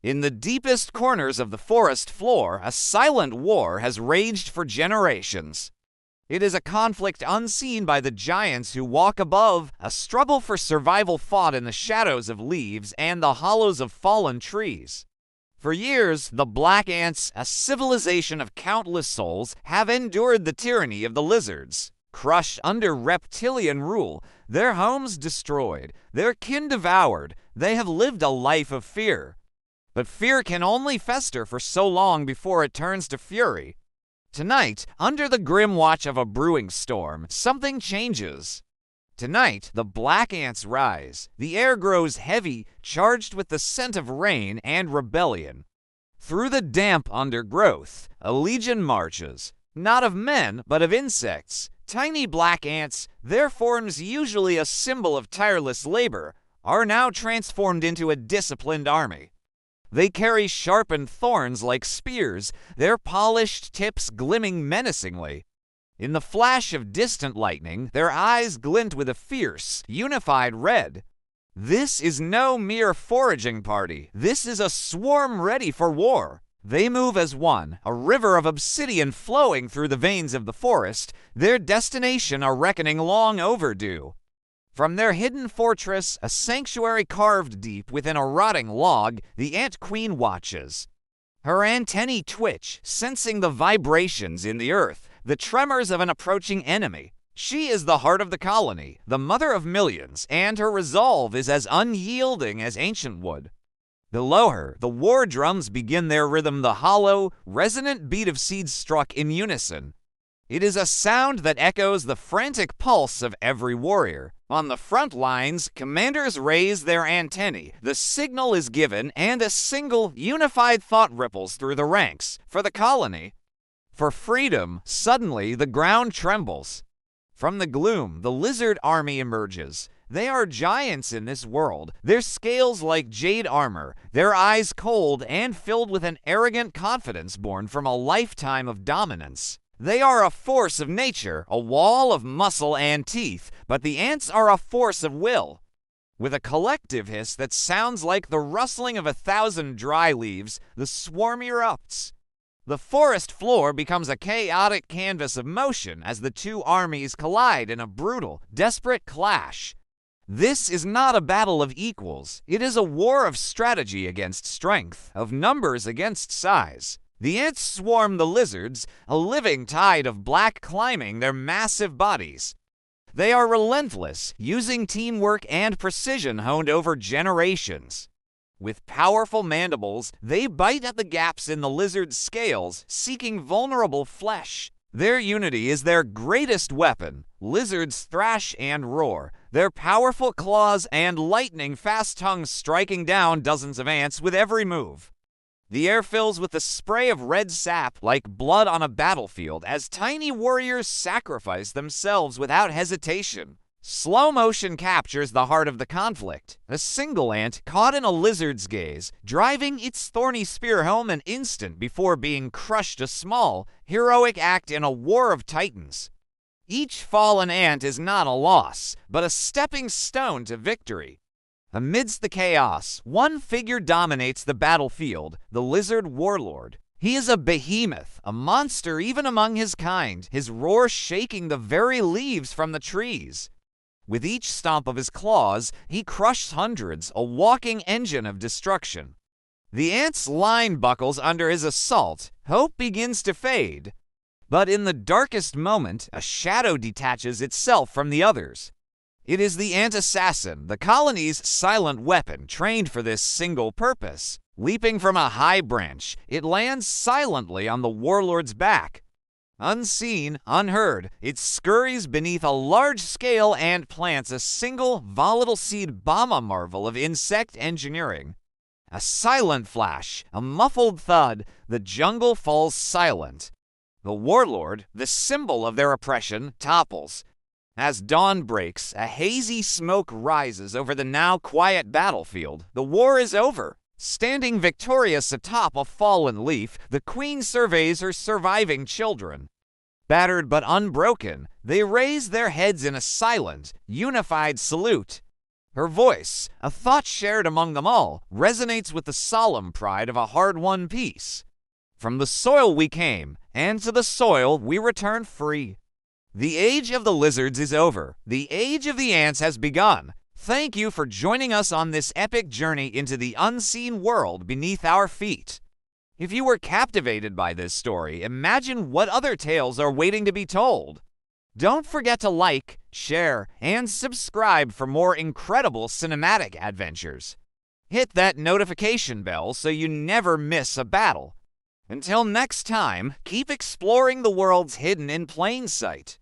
In the deepest corners of the forest floor, a silent war has raged for generations. It is a conflict unseen by the giants who walk above, a struggle for survival fought in the shadows of leaves and the hollows of fallen trees. For years, the black ants, a civilization of countless souls, have endured the tyranny of the lizards. Crushed under reptilian rule, their homes destroyed, their kin devoured, they have lived a life of fear. But fear can only fester for so long before it turns to fury. Tonight, under the grim watch of a brewing storm, something changes. Tonight, the black ants rise. The air grows heavy, charged with the scent of rain and rebellion. Through the damp undergrowth, a legion marches, not of men, but of insects. Tiny black ants, their forms usually a symbol of tireless labor, are now transformed into a disciplined army. They carry sharpened thorns like spears, their polished tips gleaming menacingly. In the flash of distant lightning, their eyes glint with a fierce, unified red. This is no mere foraging party. This is a swarm ready for war. They move as one, a river of obsidian flowing through the veins of the forest, their destination a reckoning long overdue. From their hidden fortress, a sanctuary carved deep within a rotting log, the ant queen watches. Her antennae twitch, sensing the vibrations in the earth, the tremors of an approaching enemy. She is the heart of the colony, the mother of millions, and her resolve is as unyielding as ancient wood. Below her, the war drums begin their rhythm, the hollow, resonant beat of seeds struck in unison. It is a sound that echoes the frantic pulse of every warrior. On the front lines, commanders raise their antennae, the signal is given, and a single, unified thought ripples through the ranks. For the colony, for freedom, suddenly the ground trembles. From the gloom, the lizard army emerges. They are giants in this world, their scales like jade armor, their eyes cold and filled with an arrogant confidence born from a lifetime of dominance. They are a force of nature, a wall of muscle and teeth, but the ants are a force of will. With a collective hiss that sounds like the rustling of 1,000 dry leaves, the swarm erupts. The forest floor becomes a chaotic canvas of motion as the two armies collide in a brutal, desperate clash. This is not a battle of equals. It is a war of strategy against strength, of numbers against size. The ants swarm the lizards, a living tide of black climbing their massive bodies. They are relentless, using teamwork and precision honed over generations. With powerful mandibles, they bite at the gaps in the lizard's scales, seeking vulnerable flesh. Their unity is their greatest weapon. Lizards thrash and roar, their powerful claws and lightning-fast tongues striking down dozens of ants with every move. The air fills with the spray of red sap like blood on a battlefield as tiny warriors sacrifice themselves without hesitation. Slow motion captures the heart of the conflict. A single ant caught in a lizard's gaze, driving its thorny spear home an instant before being crushed, a small, heroic act in a war of titans. Each fallen ant is not a loss, but a stepping stone to victory. Amidst the chaos, one figure dominates the battlefield, the lizard warlord. He is a behemoth, a monster even among his kind, his roar shaking the very leaves from the trees. With each stomp of his claws, he crushes hundreds, a walking engine of destruction. The ant's line buckles under his assault. Hope begins to fade. But in the darkest moment, a shadow detaches itself from the others. It is the ant assassin, the colony's silent weapon, trained for this single purpose. Leaping from a high branch, it lands silently on the warlord's back. Unseen, unheard, it scurries beneath a large scale and plants a single volatile seed bomb, a marvel of insect engineering. A silent flash, a muffled thud, the jungle falls silent. The warlord, the symbol of their oppression, topples. As dawn breaks, a hazy smoke rises over the now quiet battlefield. The war is over. Standing victorious atop a fallen leaf, the queen surveys her surviving children. Battered but unbroken, they raise their heads in a silent, unified salute. Her voice, a thought shared among them all, resonates with the solemn pride of a hard-won peace. From the soil we came, and to the soil we return free. The age of the lizards is over. The age of the ants has begun. Thank you for joining us on this epic journey into the unseen world beneath our feet. If you were captivated by this story, imagine what other tales are waiting to be told. Don't forget to like, share, and subscribe for more incredible cinematic adventures. Hit that notification bell so you never miss a battle. Until next time, keep exploring the worlds hidden in plain sight.